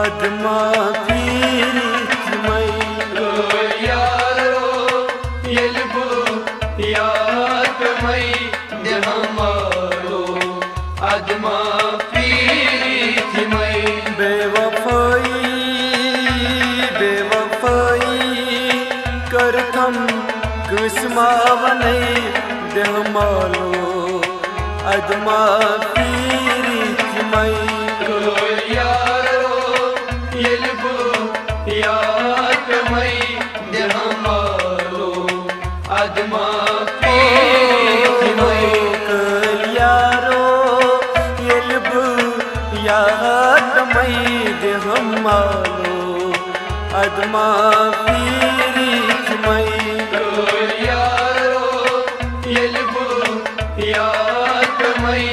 अदमा पीरित मई यारो यलबु यात मई देहमारो अदमा पीरित मई बेवफाई करथम कुसमावनै देहमालो अदमा पीरित मई यलबु यात मई देहमारो अदमा पीरित मई यारो यलबु यात मई देहमालो अदमा पीरित मई यारो यलबु यात मई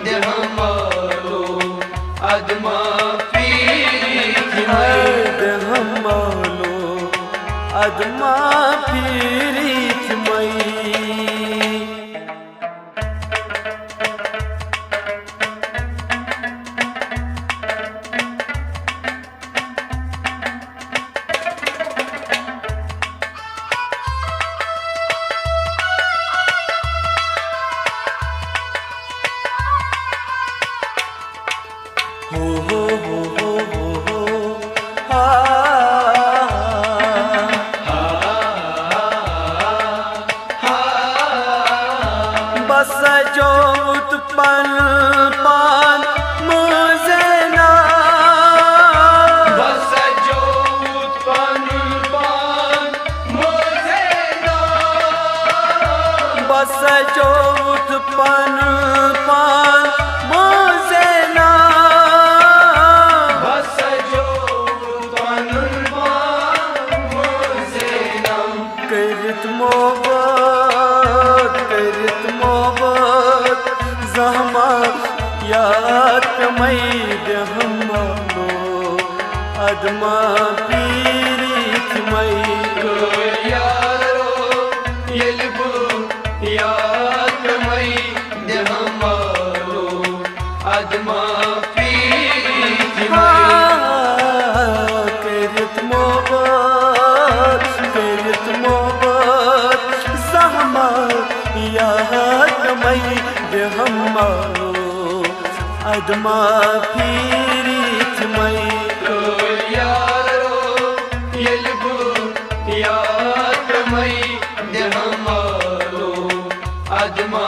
देहमारो अदमा देहमालो अदमा पीरित मई बस जो उत्पन्न पान मुझे ना बस जो उत्पन्न पान मुझे ना बस जो उत्पन्न पान मुझे ना बस जो उत्पन्न पान मुझे ना करत मोहब्बत जहमा याद मई देहमालो अदमा पीरित मई यारो यलबु यात मई देहमारो अदमा पीरित मई करत मोहब्बत जहमा याद मई देहमालो अदमा पीरित मई यारो यलबु यात मई देहमारो अदमा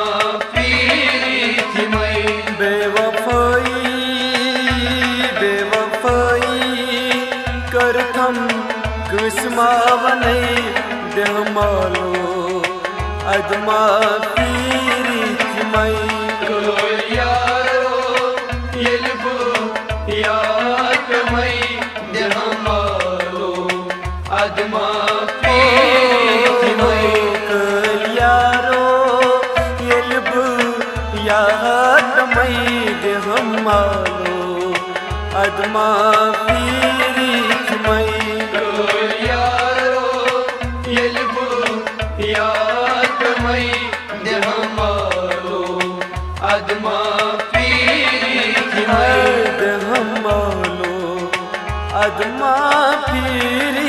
पीरित मई बेवफाई करथम कुसमावनै देहमालो अदमा पीरित मई यारो यलबु यात मई देहमारो अदमा पीरित मई यारो यलबु यात मई देहमालो अदमा पीरित मई यारो यलबु यात मई देहमारो अदमा पीरित मई देहमालो अदमा पीरित